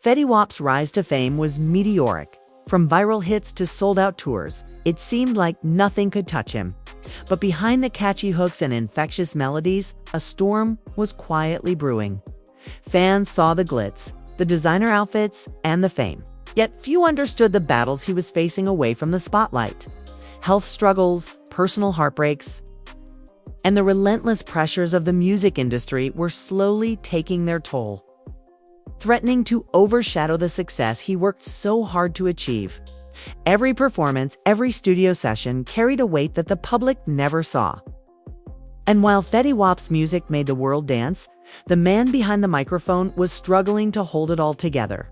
Fetty Wap's rise to fame was meteoric. From viral hits to sold-out tours, it seemed like nothing could touch him. But behind the catchy hooks and infectious melodies, a storm was quietly brewing. Fans saw the glitz, the designer outfits, and the fame. Yet few understood the battles he was facing away from the spotlight. Health struggles, personal heartbreaks, and the relentless pressures of the music industry were slowly taking their toll, threatening to overshadow the success he worked so hard to achieve. Every performance, every studio session carried a weight that the public never saw. And while Fetty Wap's music made the world dance, the man behind the microphone was struggling to hold it all together.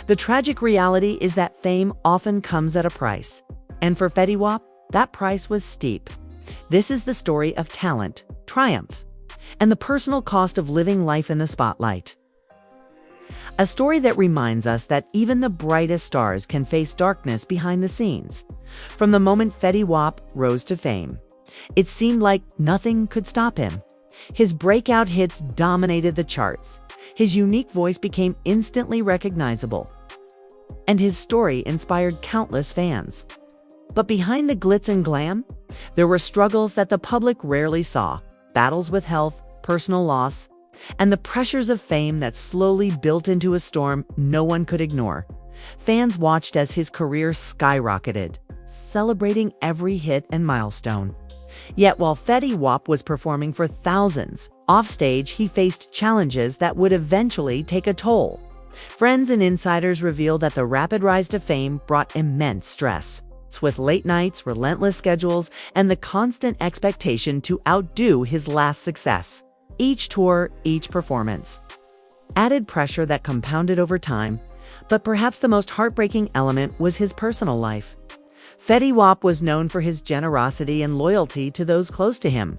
The tragic reality is that fame often comes at a price. And for Fetty Wap, that price was steep. This is the story of talent, triumph, and the personal cost of living life in the spotlight. A story that reminds us that even the brightest stars can face darkness behind the scenes. From the moment Fetty Wap rose to fame, it seemed like nothing could stop him. His breakout hits dominated the charts. His unique voice became instantly recognizable, and his story inspired countless fans. But behind the glitz and glam, there were struggles that the public rarely saw: battles with health, personal loss, and the pressures of fame that slowly built into a storm no one could ignore. Fans watched as his career skyrocketed, celebrating every hit and milestone. Yet while Fetty Wap was performing for thousands, offstage he faced challenges that would eventually take a toll. Friends and insiders revealed that the rapid rise to fame brought immense stress, with late nights, relentless schedules, and the constant expectation to outdo his last success. Each tour, each performance added pressure that compounded over time, but perhaps the most heartbreaking element was his personal life. Fetty Wap was known for his generosity and loyalty to those close to him.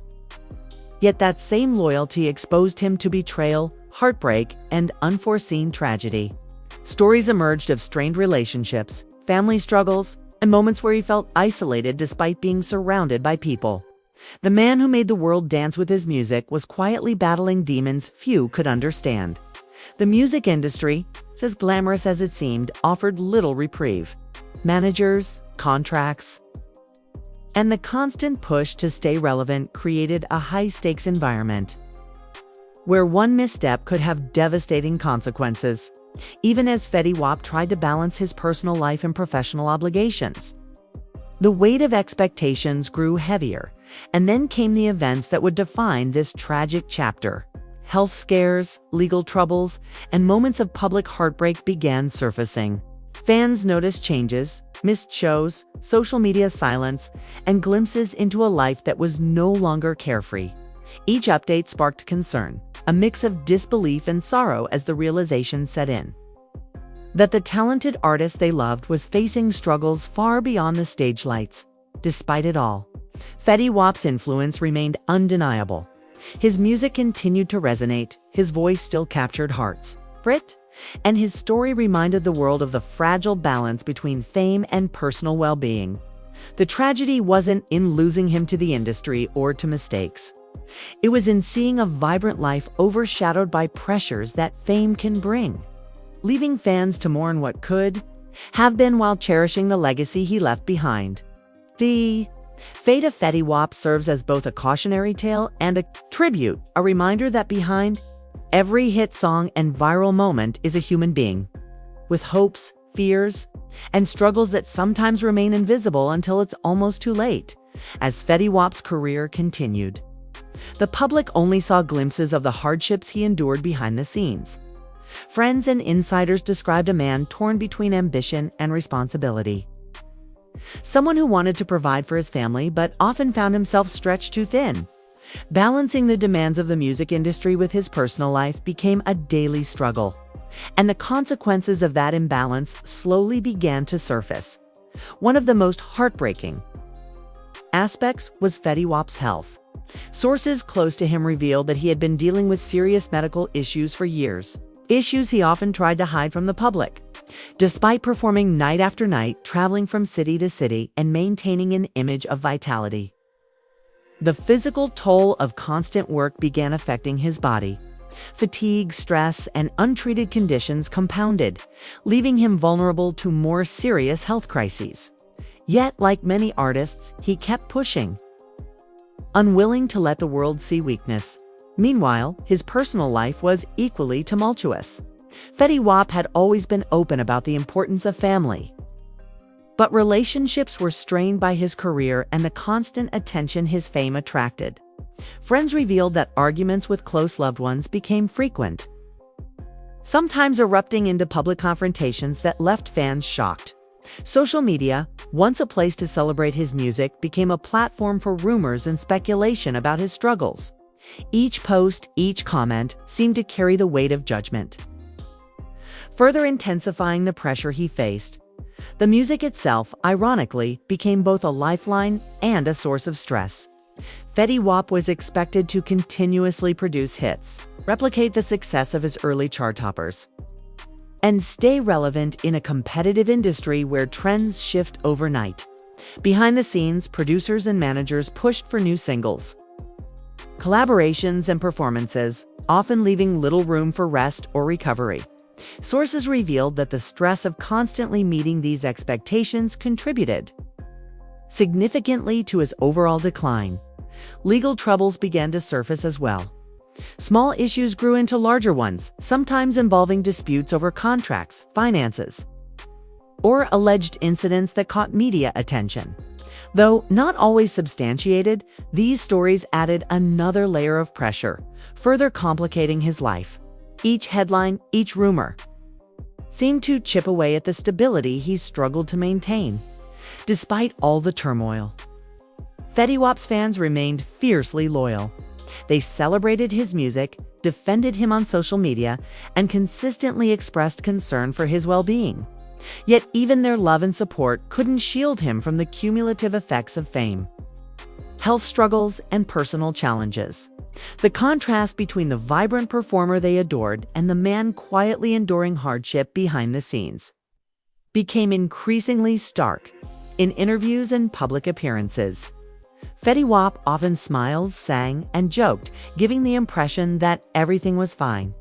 Yet that same loyalty exposed him to betrayal, heartbreak, and unforeseen tragedy. Stories emerged of strained relationships, family struggles, and moments where he felt isolated despite being surrounded by people. The man who made the world dance with his music was quietly battling demons few could understand. The music industry, as glamorous as it seemed, offered little reprieve. Managers, contracts, and the constant push to stay relevant created a high-stakes environment where one misstep could have devastating consequences, even as Fetty Wap tried to balance his personal life and professional obligations. The weight of expectations grew heavier, and then came the events that would define this tragic chapter. Health scares, legal troubles, and moments of public heartbreak began surfacing. Fans noticed changes, missed shows, social media silence, and glimpses into a life that was no longer carefree. Each update sparked concern, a mix of disbelief and sorrow as the realization set in that the talented artist they loved was facing struggles far beyond the stage lights. Despite it all, Fetty Wap's influence remained undeniable. His music continued to resonate, his voice still captured hearts, and his story reminded the world of the fragile balance between fame and personal well-being. The tragedy wasn't in losing him to the industry or to mistakes. It was in seeing a vibrant life overshadowed by pressures that fame can bring, leaving fans to mourn what could have been while cherishing the legacy he left behind. The fate of Fetty Wap serves as both a cautionary tale and a tribute, a reminder that behind every hit song and viral moment is a human being, with hopes, fears, and struggles that sometimes remain invisible until it's almost too late. As Fetty Wap's career continued, the public only saw glimpses of the hardships he endured behind the scenes. Friends and insiders described a man torn between ambition and responsibility. Someone who wanted to provide for his family but often found himself stretched too thin. Balancing the demands of the music industry with his personal life became a daily struggle, and the consequences of that imbalance slowly began to surface. One of the most heartbreaking aspects was Fetty Wap's health. Sources close to him revealed that he had been dealing with serious medical issues for years, issues he often tried to hide from the public. Despite performing night after night, traveling from city to city, and maintaining an image of vitality, the physical toll of constant work began affecting his body. Fatigue, stress, and untreated conditions compounded, leaving him vulnerable to more serious health crises. Yet, like many artists, he kept pushing, unwilling to let the world see weakness. Meanwhile, his personal life was equally tumultuous. Fetty Wap had always been open about the importance of family, but relationships were strained by his career and the constant attention his fame attracted. Friends revealed that arguments with close loved ones became frequent, sometimes erupting into public confrontations that left fans shocked. Social media, once a place to celebrate his music, became a platform for rumors and speculation about his struggles. Each post, each comment seemed to carry the weight of judgment, further intensifying the pressure he faced. The music itself, ironically, became both a lifeline and a source of stress. Fetty Wap was expected to continuously produce hits, replicate the success of his early chart toppers, and stay relevant in a competitive industry where trends shift overnight. Behind the scenes, producers and managers pushed for new singles, collaborations, and performances, often leaving little room for rest or recovery. Sources revealed that the stress of constantly meeting these expectations contributed significantly to his overall decline. Legal troubles began to surface as well. Small issues grew into larger ones, sometimes involving disputes over contracts, finances, or alleged incidents that caught media attention. Though not always substantiated, these stories added another layer of pressure, further complicating his life. Each headline, each rumor, seemed to chip away at the stability he struggled to maintain. Despite all the turmoil, Fetty Wap's fans remained fiercely loyal. They celebrated his music, defended him on social media, and consistently expressed concern for his well-being. Yet even their love and support couldn't shield him from the cumulative effects of fame, health struggles, and personal challenges. The contrast between the vibrant performer they adored and the man quietly enduring hardship behind the scenes became increasingly stark. In interviews and public appearances, Fetty Wap often smiled, sang, and joked, giving the impression that everything was fine.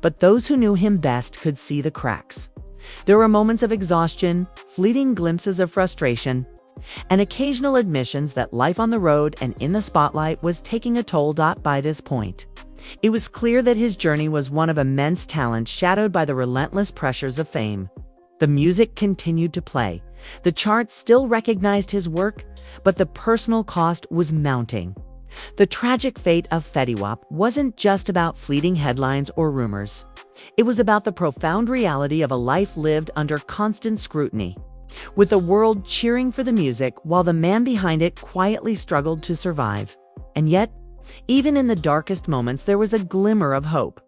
But those who knew him best could see the cracks. There were moments of exhaustion, fleeting glimpses of frustration, and occasional admissions that life on the road and in the spotlight was taking a toll. By this point, it was clear that his journey was one of immense talent shadowed by the relentless pressures of fame. The music continued to play. The charts still recognized his work, but the personal cost was mounting. The tragic fate of Fetty Wap wasn't just about fleeting headlines or rumors. It was about the profound reality of a life lived under constant scrutiny, with the world cheering for the music while the man behind it quietly struggled to survive. And yet, even in the darkest moments, there was a glimmer of hope.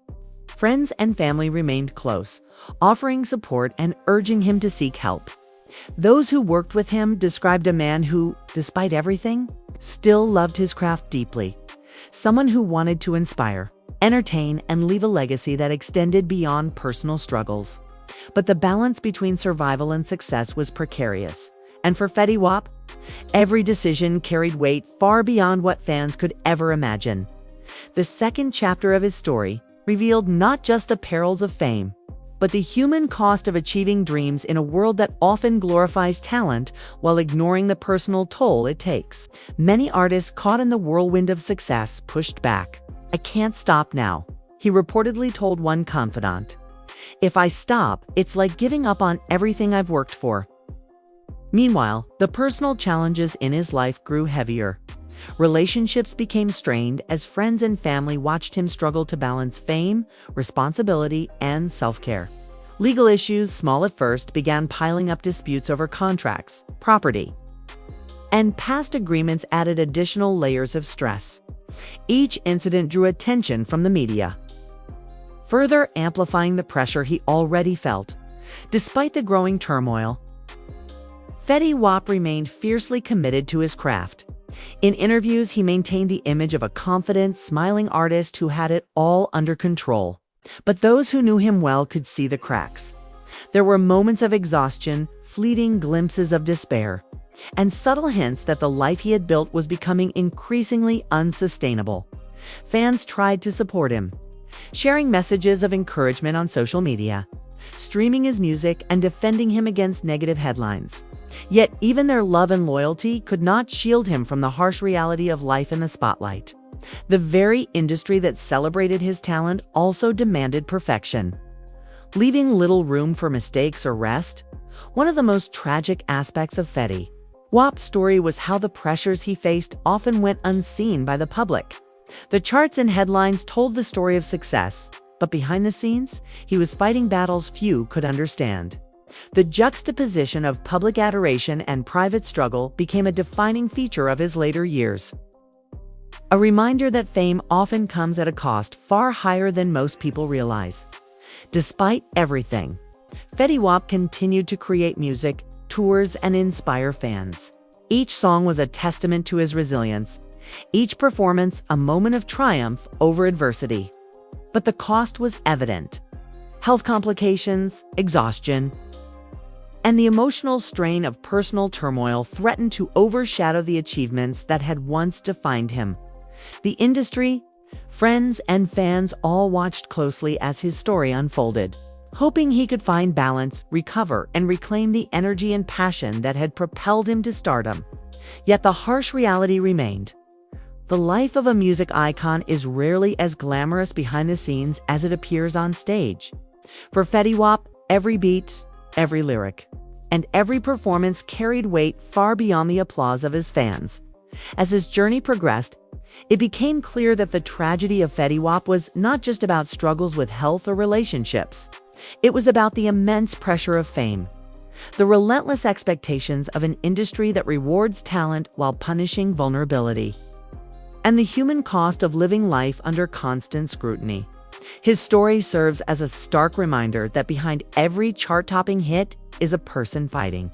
Friends and family remained close, offering support and urging him to seek help. Those who worked with him described a man who, despite everything, still loved his craft deeply. Someone who wanted to inspire, entertain, and leave a legacy that extended beyond personal struggles. But the balance between survival and success was precarious. And for Fetty Wap, every decision carried weight far beyond what fans could ever imagine. The second chapter of his story revealed not just the perils of fame, but the human cost of achieving dreams in a world that often glorifies talent while ignoring the personal toll it takes. Many artists caught in the whirlwind of success pushed back. "I can't stop now," he reportedly told one confidant. "If I stop, it's like giving up on everything I've worked for." Meanwhile, the personal challenges in his life grew heavier. Relationships became strained as friends and family watched him struggle to balance fame, responsibility, and self-care. Legal issues, small at first, began piling up. Disputes over contracts, property, and past agreements added additional layers of stress. Each incident drew attention from the media, further amplifying the pressure he already felt. Despite the growing turmoil, Fetty Wap remained fiercely committed to his craft. In interviews, he maintained the image of a confident, smiling artist who had it all under control. But those who knew him well could see the cracks. There were moments of exhaustion, fleeting glimpses of despair, and subtle hints that the life he had built was becoming increasingly unsustainable. Fans tried to support him, sharing messages of encouragement on social media, streaming his music, and defending him against negative headlines. Yet even their love and loyalty could not shield him from the harsh reality of life in the spotlight. The very industry that celebrated his talent also demanded perfection, leaving little room for mistakes or rest. One of the most tragic aspects of Fetty Wap's story was how the pressures he faced often went unseen by the public. The charts and headlines told the story of success, but behind the scenes, he was fighting battles few could understand. The juxtaposition of public adoration and private struggle became a defining feature of his later years. A reminder that fame often comes at a cost far higher than most people realize. Despite everything, Fetty Wap continued to create music, tours, and inspire fans. Each song was a testament to his resilience, each performance a moment of triumph over adversity. But the cost was evident. Health complications, exhaustion, and the emotional strain of personal turmoil threatened to overshadow the achievements that had once defined him. The industry, friends, and fans all watched closely as his story unfolded, hoping he could find balance, recover, and reclaim the energy and passion that had propelled him to stardom. Yet the harsh reality remained. The life of a music icon is rarely as glamorous behind the scenes as it appears on stage. For Fetty Wap, every beat, every lyric, and every performance carried weight far beyond the applause of his fans. As his journey progressed, it became clear that the tragedy of Fetty Wap was not just about struggles with health or relationships. It was about the immense pressure of fame, the relentless expectations of an industry that rewards talent while punishing vulnerability, and the human cost of living life under constant scrutiny. His story serves as a stark reminder that behind every chart-topping hit is a person fighting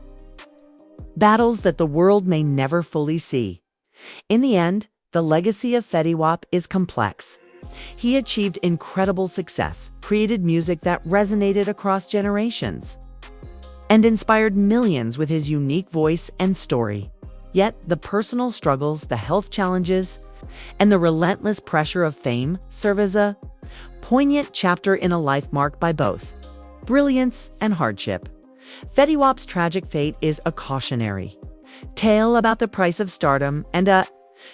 battles that the world may never fully see. In the end, the legacy of Fetty Wap is complex. He achieved incredible success, created music that resonated across generations, and inspired millions with his unique voice and story. Yet, the personal struggles, the health challenges, and the relentless pressure of fame serve as a poignant chapter in a life marked by both brilliance and hardship. Fetty Wap's tragic fate is a cautionary tale about the price of stardom and a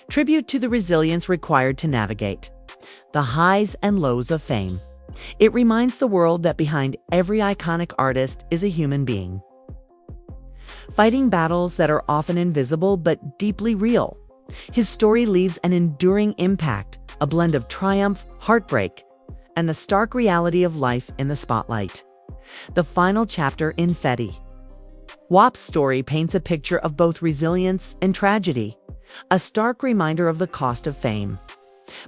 tribute to the resilience required to navigate the highs and lows of fame. It reminds the world that behind every iconic artist is a human being, fighting battles that are often invisible but deeply real. His story leaves an enduring impact, a blend of triumph, heartbreak, and the stark reality of life in the spotlight. The final chapter in Fetty Wap's story paints a picture of both resilience and tragedy, a stark reminder of the cost of fame.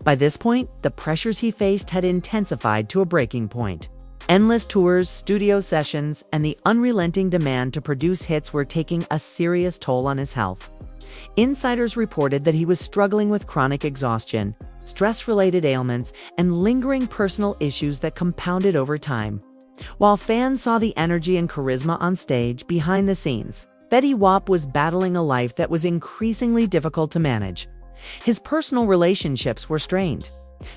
By this point, the pressures he faced had intensified to a breaking point. Endless tours, studio sessions, and the unrelenting demand to produce hits were taking a serious toll on his health. Insiders reported that he was struggling with chronic exhaustion, stress-related ailments, and lingering personal issues that compounded over time. While fans saw the energy and charisma on stage, behind the scenes, Fetty Wap was battling a life that was increasingly difficult to manage. His personal relationships were strained.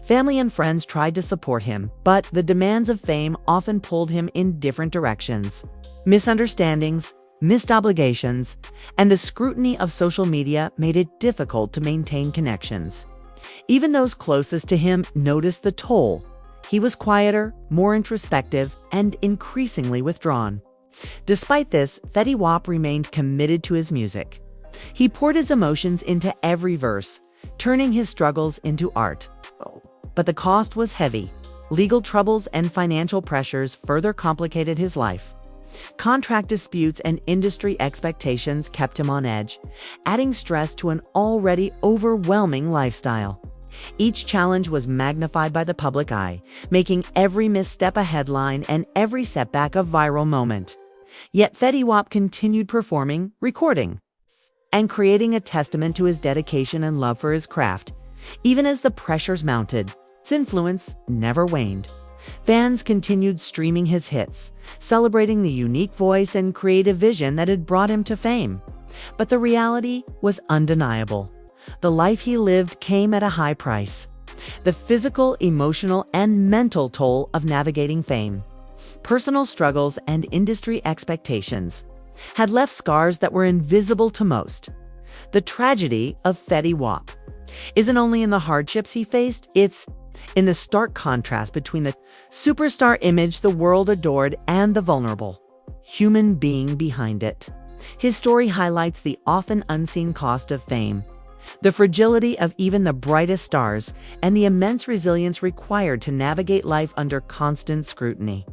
Family and friends tried to support him, but the demands of fame often pulled him in different directions. Misunderstandings, missed obligations, and the scrutiny of social media made it difficult to maintain connections. Even those closest to him noticed the toll. He was quieter, more introspective, and increasingly withdrawn. Despite this, Fetty Wap remained committed to his music. He poured his emotions into every verse, turning his struggles into art. But the cost was heavy. Legal troubles and financial pressures further complicated his life. Contract disputes and industry expectations kept him on edge, adding stress to an already overwhelming lifestyle. Each challenge was magnified by the public eye, making every misstep a headline and every setback a viral moment. Yet Fetty Wap continued performing, recording, and creating, a testament to his dedication and love for his craft. Even as the pressures mounted, his influence never waned. Fans continued streaming his hits, celebrating the unique voice and creative vision that had brought him to fame. But the reality was undeniable. The life he lived came at a high price. The physical, emotional, and mental toll of navigating fame, personal struggles, and industry expectations had left scars that were invisible to most. The tragedy of Fetty Wap isn't only in the hardships he faced, it's in the stark contrast between the superstar image the world adored and the vulnerable human being behind it. His story highlights the often unseen cost of fame, the fragility of even the brightest stars, and the immense resilience required to navigate life under constant scrutiny.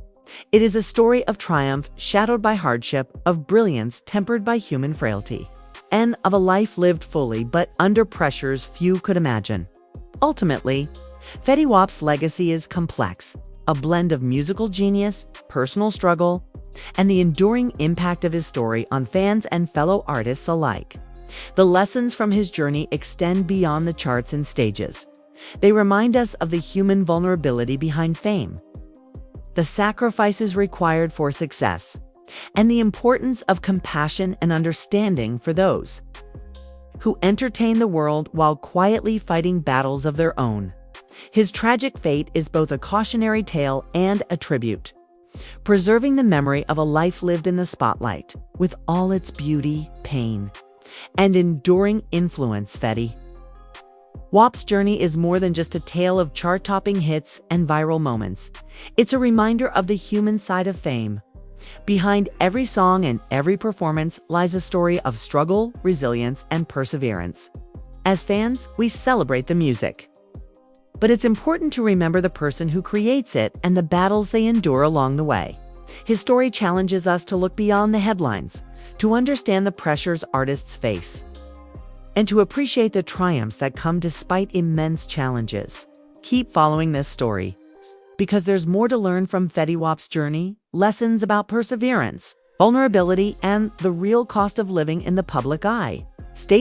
It is a story of triumph shadowed by hardship, of brilliance tempered by human frailty, and of a life lived fully but under pressures few could imagine. Ultimately, Fetty Wap's legacy is complex, a blend of musical genius, personal struggle, and the enduring impact of his story on fans and fellow artists alike. The lessons from his journey extend beyond the charts and stages. They remind us of the human vulnerability behind fame, the sacrifices required for success, and the importance of compassion and understanding for those who entertain the world while quietly fighting battles of their own. His tragic fate is both a cautionary tale and a tribute, preserving the memory of a life lived in the spotlight, with all its beauty, pain, and enduring influence. Fetty Wap's journey is more than just a tale of chart-topping hits and viral moments. It's a reminder of the human side of fame. Behind every song and every performance lies a story of struggle, resilience, and perseverance. As fans, we celebrate the music, but it's important to remember the person who creates it and the battles they endure along the way. His story challenges us to look beyond the headlines, to understand the pressures artists face, and to appreciate the triumphs that come despite immense challenges. Keep following this story, because there's more to learn from Fetty Wap's journey, lessons about perseverance, vulnerability, and the real cost of living in the public eye. Stay